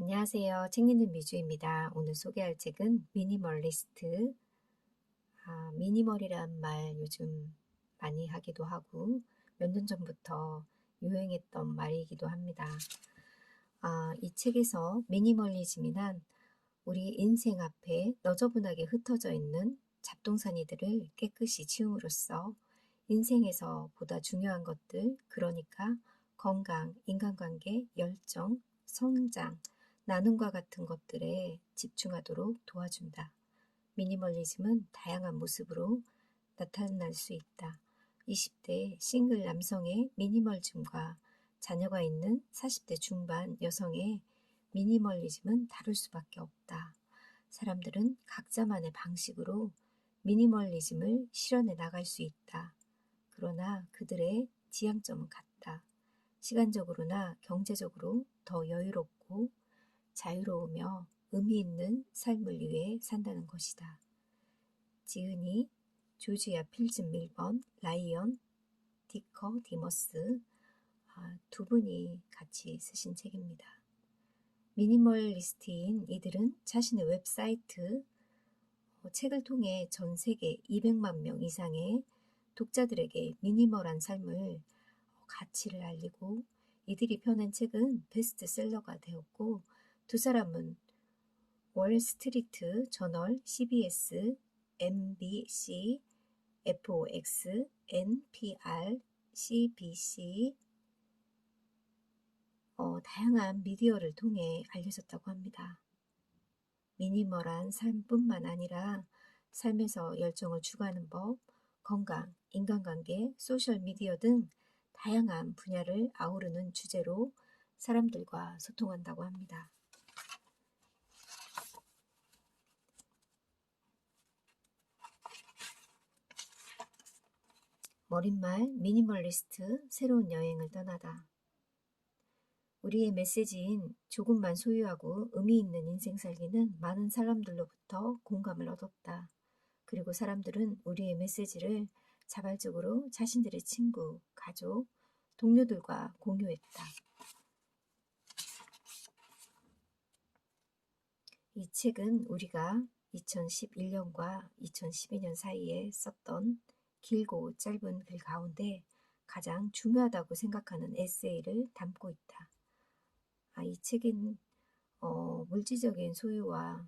안녕하세요. 책 읽는 미주입니다. 오늘 소개할 책은 미니멀리스트. 미니멀이란 말 요즘 많이 하기도 하고 몇 년 전부터 유행했던 말이기도 합니다. 이 책에서 미니멀리즘이란 우리 인생 앞에 너저분하게 흩어져 있는 잡동사니들을 깨끗이 치움으로써 인생에서 보다 중요한 것들, 그러니까 건강, 인간관계, 열정, 성장, 나눔과 같은 것들에 집중하도록 도와준다. 미니멀리즘은 다양한 모습으로 나타날 수 있다. 20대 싱글 남성의 미니멀즘과 자녀가 있는 40대 중반 여성의 미니멀리즘은 다를 수밖에 없다. 사람들은 각자만의 방식으로 미니멀리즘을 실현해 나갈 수 있다. 그러나 그들의 지향점은 같다. 시간적으로나 경제적으로 더 여유롭고 자유로우며 의미 있는 삶을 위해 산다는 것이다. 지은이, 조지아 필즘 밀번, 라이언 디커 디머스 두 분이 같이 쓰신 책입니다. 미니멀리스트인 이들은 자신의 웹사이트 책을 통해 전 세계 200만 명 이상의 독자들에게 미니멀한 삶을 가치를 알리고 이들이 펴낸 책은 베스트셀러가 되었고 두 사람은 월스트리트 저널, CBS, MBC, FOX, NPR, CBC 다양한 미디어를 통해 알려졌다고 합니다. 미니멀한 삶뿐만 아니라 삶에서 열정을 추구하는 법, 건강, 인간관계, 소셜미디어 등 다양한 분야를 아우르는 주제로 사람들과 소통한다고 합니다. 머릿말 미니멀리스트 새로운 여행을 떠나다. 우리의 메시지인 조금만 소유하고 의미 있는 인생 살기는 많은 사람들로부터 공감을 얻었다. 그리고 사람들은 우리의 메시지를 자발적으로 자신들의 친구, 가족, 동료들과 공유했다. 이 책은 우리가 2011년과 2012년 사이에 썼던 길고 짧은 글 가운데 가장 중요하다고 생각하는 에세이를 담고 있다. 이 책은 물질적인 소유와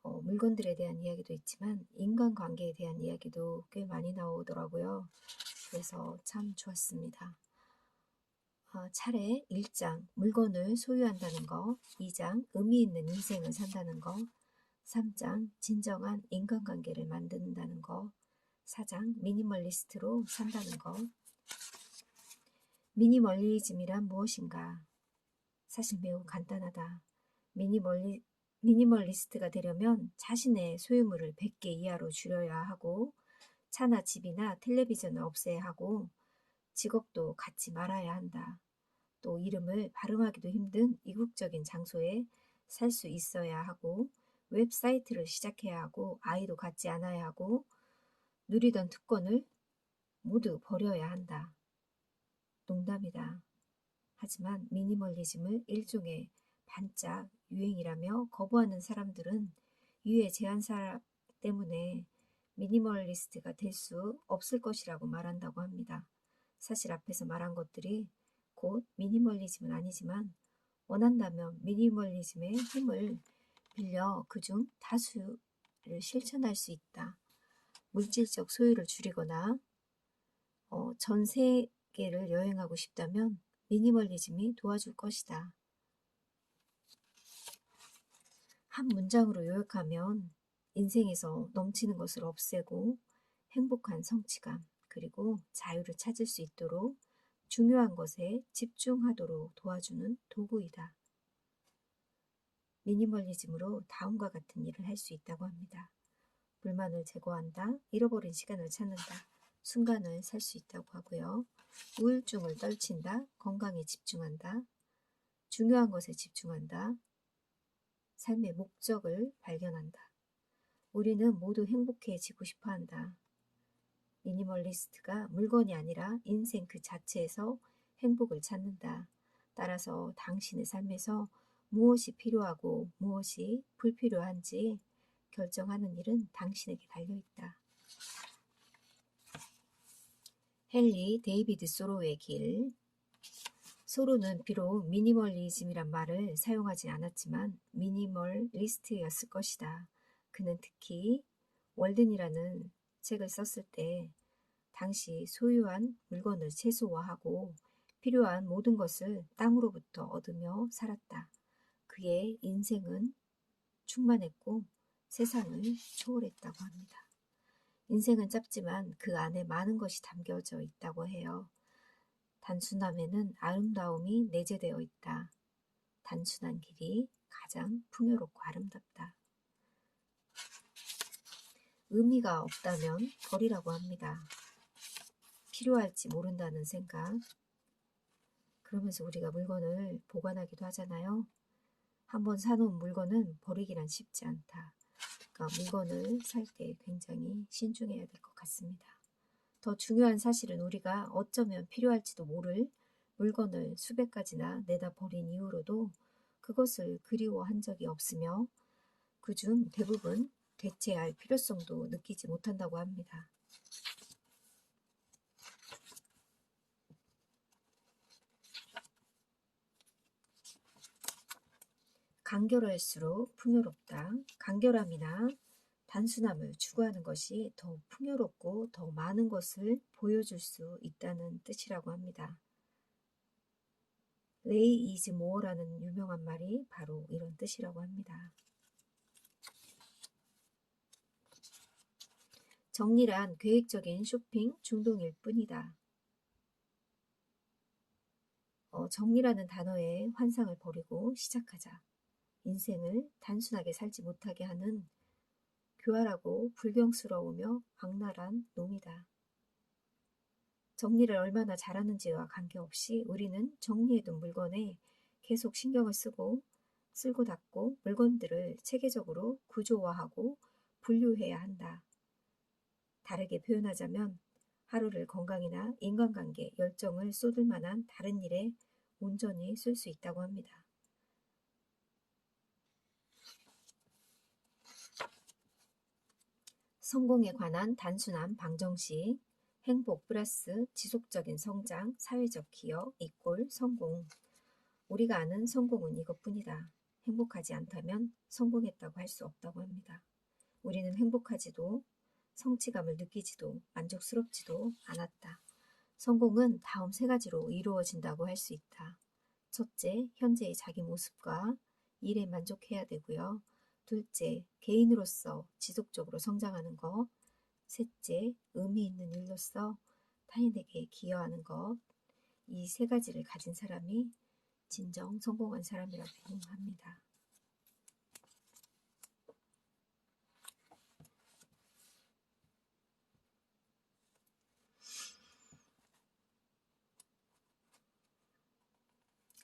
물건들에 대한 이야기도 있지만 인간관계에 대한 이야기도 꽤 많이 나오더라고요. 그래서 참 좋았습니다. 차례 1장 물건을 소유한다는 거, 2장 의미 있는 인생을 산다는 거, 3장 진정한 인간관계를 만든다는 거, 4장 미니멀리스트로 산다는 거. 미니멀리즘이란 무엇인가? 사실 매우 간단하다. 미니멀리스트가 되려면 자신의 소유물을 100개 이하로 줄여야 하고 차나 집이나 텔레비전을 없애야 하고 직업도 갖지 말아야 한다. 또 이름을 발음하기도 힘든 이국적인 장소에 살 수 있어야 하고 웹사이트를 시작해야 하고 아이도 갖지 않아야 하고 누리던 특권을 모두 버려야 한다. 농담이다. 하지만 미니멀리즘을 일종의 반짝 유행이라며 거부하는 사람들은 유해 제한사 때문에 미니멀리스트가 될 수 없을 것이라고 말한다고 합니다. 사실 앞에서 말한 것들이 곧 미니멀리즘은 아니지만 원한다면 미니멀리즘의 힘을 빌려 그중 다수를 실천할 수 있다. 물질적 소유를 줄이거나 전 세계를 여행하고 싶다면 미니멀리즘이 도와줄 것이다. 한 문장으로 요약하면 인생에서 넘치는 것을 없애고 행복한 성취감 그리고 자유를 찾을 수 있도록 중요한 것에 집중하도록 도와주는 도구이다. 미니멀리즘으로 다음과 같은 일을 할 수 있다고 합니다. 불만을 제거한다. 잃어버린 시간을 찾는다. 순간을 살 수 있다고 하고요. 우울증을 떨친다. 건강에 집중한다. 중요한 것에 집중한다. 삶의 목적을 발견한다. 우리는 모두 행복해지고 싶어 한다. 미니멀리스트가 물건이 아니라 인생 그 자체에서 행복을 찾는다. 따라서 당신의 삶에서 무엇이 필요하고 무엇이 불필요한지 결정하는 일은 당신에게 달려있다. 헨리 데이비드 소로의 길. 소로는 비록 미니멀리즘이란 말을 사용하지 않았지만 미니멀리스트였을 것이다. 그는 특히 월든이라는 책을 썼을 때 당시 소유한 물건을 최소화하고 필요한 모든 것을 땅으로부터 얻으며 살았다. 그의 인생은 충만했고 세상을 초월했다고 합니다. 인생은 짧지만 그 안에 많은 것이 담겨져 있다고 해요. 단순함에는 아름다움이 내재되어 있다. 단순한 길이 가장 풍요롭고 아름답다. 의미가 없다면 버리라고 합니다. 필요할지 모른다는 생각. 그러면서 우리가 물건을 보관하기도 하잖아요. 한번 사놓은 물건은 버리기란 쉽지 않다. 그러니까 물건을 살 때 굉장히 신중해야 될 것 같습니다. 더 중요한 사실은 우리가 어쩌면 필요할지도 모를 물건을 수백 가지나 내다 버린 이후로도 그것을 그리워한 적이 없으며 그중 대부분 대체할 필요성도 느끼지 못한다고 합니다. 간결할수록 풍요롭다. 간결함이나 단순함을 추구하는 것이 더 풍요롭고 더 많은 것을 보여줄 수 있다는 뜻이라고 합니다. 레이 이즈 모어라는 유명한 말이 바로 이런 뜻이라고 합니다. 정리란 계획적인 쇼핑 중독일 뿐이다. 정리라는 단어의 환상을 버리고 시작하자. 인생을 단순하게 살지 못하게 하는 교활하고 불경스러우며 악랄한 놈이다. 정리를 얼마나 잘하는지와 관계없이 우리는 정리해둔 물건에 계속 신경을 쓸고 닦고 물건들을 체계적으로 구조화하고 분류해야 한다. 다르게 표현하자면 하루를 건강이나 인간관계, 열정을 쏟을 만한 다른 일에 온전히 쓸 수 있다고 합니다. 성공에 관한 단순한 방정식. 행복 플러스 지속적인 성장, 사회적 기여 이꼴 성공. 우리가 아는 성공은 이것뿐이다. 행복하지 않다면 성공했다고 할 수 없다고 합니다. 우리는 행복하지도 성취감을 느끼지도 만족스럽지도 않았다. 성공은 다음 세 가지로 이루어진다고 할 수 있다. 첫째, 현재의 자기 모습과 일에 만족해야 되고요. 둘째, 개인으로서 지속적으로 성장하는 것. 셋째, 의미 있는 일로서 타인에게 기여하는 것. 이 세 가지를 가진 사람이 진정 성공한 사람이라고 합니다.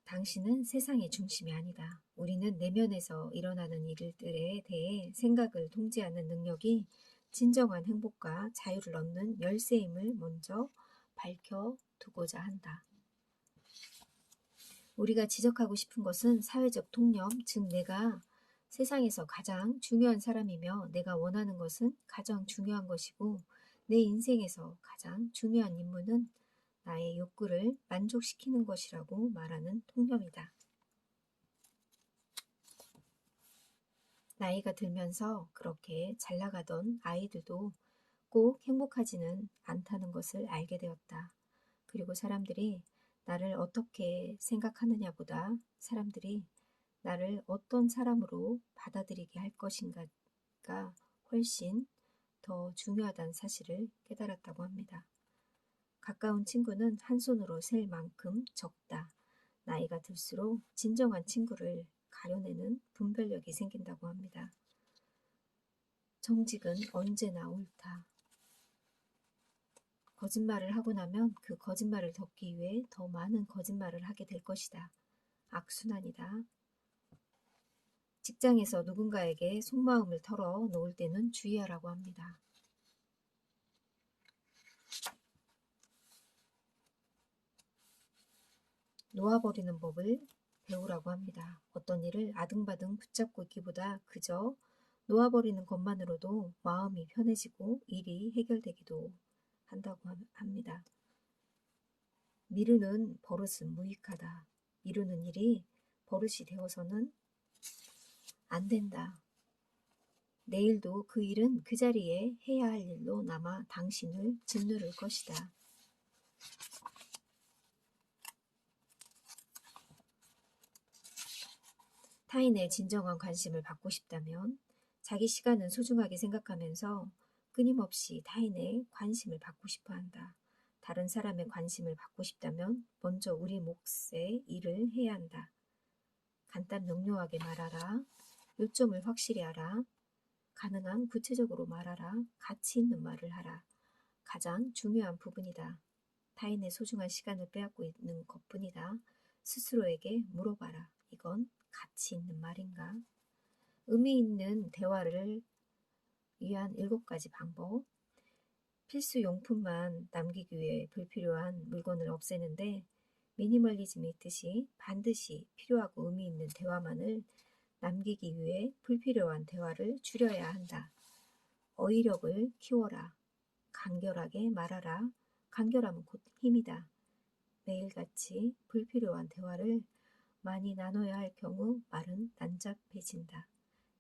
당신은 세상의 중심이 아니다. 우리는 내면에서 일어나는 일들에 대해 생각을 통제하는 능력이 진정한 행복과 자유를 얻는 열쇠임을 먼저 밝혀두고자 한다. 우리가 지적하고 싶은 것은 사회적 통념, 즉 내가 세상에서 가장 중요한 사람이며 내가 원하는 것은 가장 중요한 것이고 내 인생에서 가장 중요한 임무는 나의 욕구를 만족시키는 것이라고 말하는 통념이다. 나이가 들면서 그렇게 잘 나가던 아이들도 꼭 행복하지는 않다는 것을 알게 되었다. 그리고 사람들이 나를 어떻게 생각하느냐보다 사람들이 나를 어떤 사람으로 받아들이게 할 것인가가 훨씬 더 중요하다는 사실을 깨달았다고 합니다. 가까운 친구는 한 손으로 셀 만큼 적다. 나이가 들수록 진정한 친구를 가려내는 분별력이 생긴다고 합니다. 정직은 언제나 옳다. 거짓말을 하고 나면 그 거짓말을 덮기 위해 더 많은 거짓말을 하게 될 것이다. 악순환이다. 직장에서 누군가에게 속마음을 털어 놓을 때는 주의하라고 합니다. 놓아버리는 법을 배우라고 합니다. 어떤 일을 아등바등 붙잡고 있기보다 그저 놓아버리는 것만으로도 마음이 편해지고 일이 해결되기도 한다고 합니다. 미루는 버릇은 무익하다. 미루는 일이 버릇이 되어서는 안 된다. 내일도 그 일은 그 자리에 해야 할 일로 남아 당신을 짓누를 것이다. 타인의 진정한 관심을 받고 싶다면 자기 시간은 소중하게 생각하면서 끊임없이 타인의 관심을 받고 싶어 한다. 다른 사람의 관심을 받고 싶다면 먼저 우리 몫의 일을 해야 한다. 간단 명료하게 말하라. 요점을 확실히 하라. 가능한 구체적으로 말하라. 가치 있는 말을 하라. 가장 중요한 부분이다. 타인의 소중한 시간을 빼앗고 있는 것뿐이다. 스스로에게 물어봐라. 이건 가치 있는 말인가? 의미 있는 대화를 위한 7가지 방법. 필수 용품만 남기기 위해 불필요한 물건을 없애는데 미니멀리즘이 있듯이 반드시 필요하고 의미 있는 대화만을 남기기 위해 불필요한 대화를 줄여야 한다. 어휘력을 키워라. 간결하게 말하라. 간결함은 곧 힘이다. 매일같이 불필요한 대화를 많이 나눠야 할 경우 말은 난잡해진다.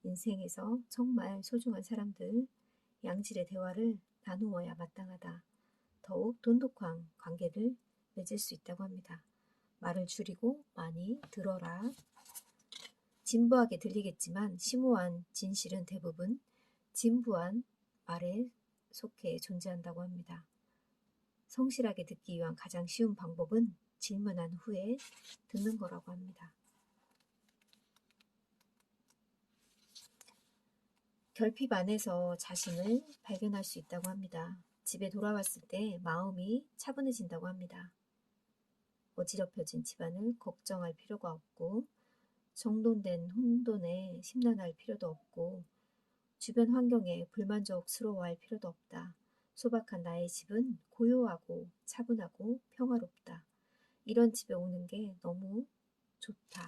인생에서 정말 소중한 사람들, 양질의 대화를 나누어야 마땅하다. 더욱 돈독한 관계를 맺을 수 있다고 합니다. 말을 줄이고 많이 들어라. 진부하게 들리겠지만 심오한 진실은 대부분 진부한 말에 속해 존재한다고 합니다. 성실하게 듣기 위한 가장 쉬운 방법은 질문한 후에 듣는 거라고 합니다. 결핍 안에서 자신을 발견할 수 있다고 합니다. 집에 돌아왔을 때 마음이 차분해진다고 합니다. 어지럽혀진 집안을 걱정할 필요가 없고 정돈된 혼돈에 심란할 필요도 없고 주변 환경에 불만족스러워할 필요도 없다. 소박한 나의 집은 고요하고 차분하고 평화롭다. 이런 집에 오는 게 너무 좋다.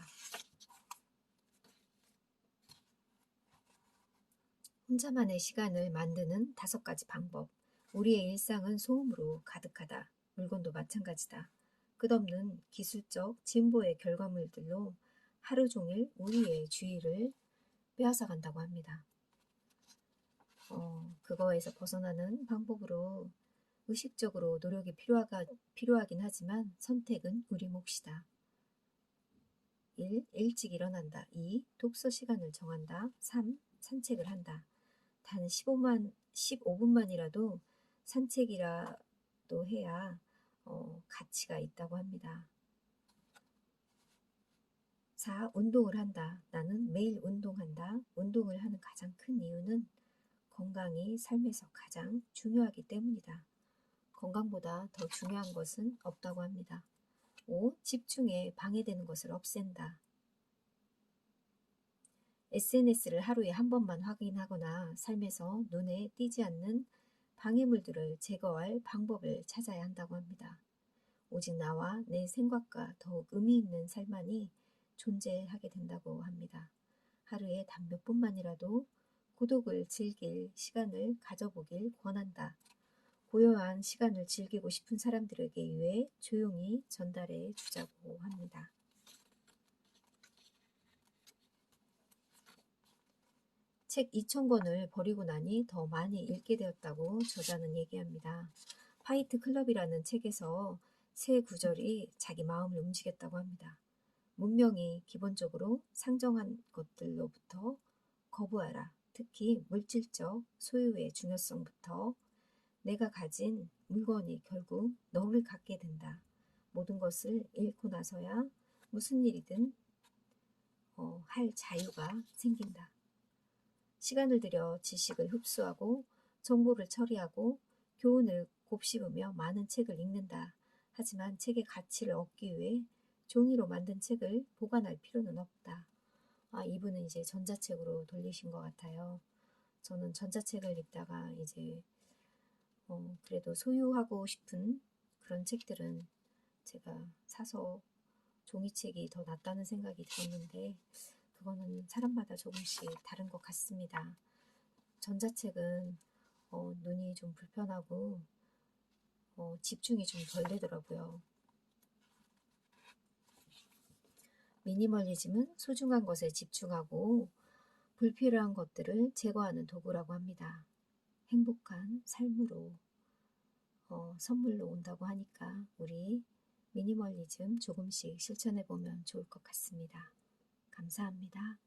혼자만의 시간을 만드는 5가지 방법. 우리의 일상은 소음으로 가득하다. 물건도 마찬가지다. 끝없는 기술적 진보의 결과물들로 하루 종일 우리의 주의를 빼앗아 간다고 합니다. 그거에서 벗어나는 방법으로 의식적으로 노력이 필요하긴 하지만 선택은 우리 몫이다. 1. 일찍 일어난다. 2. 독서 시간을 정한다. 3. 산책을 한다. 단 15분만이라도 산책이라도 해야 가치가 있다고 합니다. 4. 운동을 한다. 나는 매일 운동한다. 운동을 하는 가장 큰 이유는 건강이 삶에서 가장 중요하기 때문이다. 건강보다 더 중요한 것은 없다고 합니다. 5. 집중에 방해되는 것을 없앤다. SNS를 하루에 한 번만 확인하거나 삶에서 눈에 띄지 않는 방해물들을 제거할 방법을 찾아야 한다고 합니다. 오직 나와 내 생각과 더욱 의미 있는 삶만이 존재하게 된다고 합니다. 하루에 단 몇 분만이라도 고독을 즐길 시간을 가져보길 권한다. 고요한 시간을 즐기고 싶은 사람들에게 위해 조용히 전달해 주자고 합니다. 책 2,000권을 버리고 나니 더 많이 읽게 되었다고 저자는 얘기합니다. 화이트 클럽이라는 책에서 세 구절이 자기 마음을 움직였다고 합니다. 문명이 기본적으로 상정한 것들로부터 거부하라. 특히 물질적 소유의 중요성부터. 내가 가진 물건이 결국 너를 갖게 된다. 모든 것을 잃고 나서야 무슨 일이든 할 자유가 생긴다. 시간을 들여 지식을 흡수하고 정보를 처리하고 교훈을 곱씹으며 많은 책을 읽는다. 하지만 책의 가치를 얻기 위해 종이로 만든 책을 보관할 필요는 없다. 이분은 이제 전자책으로 돌리신 것 같아요. 저는 전자책을 읽다가 이제 그래도 소유하고 싶은 그런 책들은 제가 사서 종이책이 더 낫다는 생각이 들었는데 그거는 사람마다 조금씩 다른 것 같습니다. 전자책은 눈이 좀 불편하고 집중이 좀 덜 되더라고요. 미니멀리즘은 소중한 것에 집중하고 불필요한 것들을 제거하는 도구라고 합니다. 행복한 삶으로 선물로 온다고 하니까 우리 미니멀리즘 조금씩 실천해 보면 좋을 것 같습니다. 감사합니다.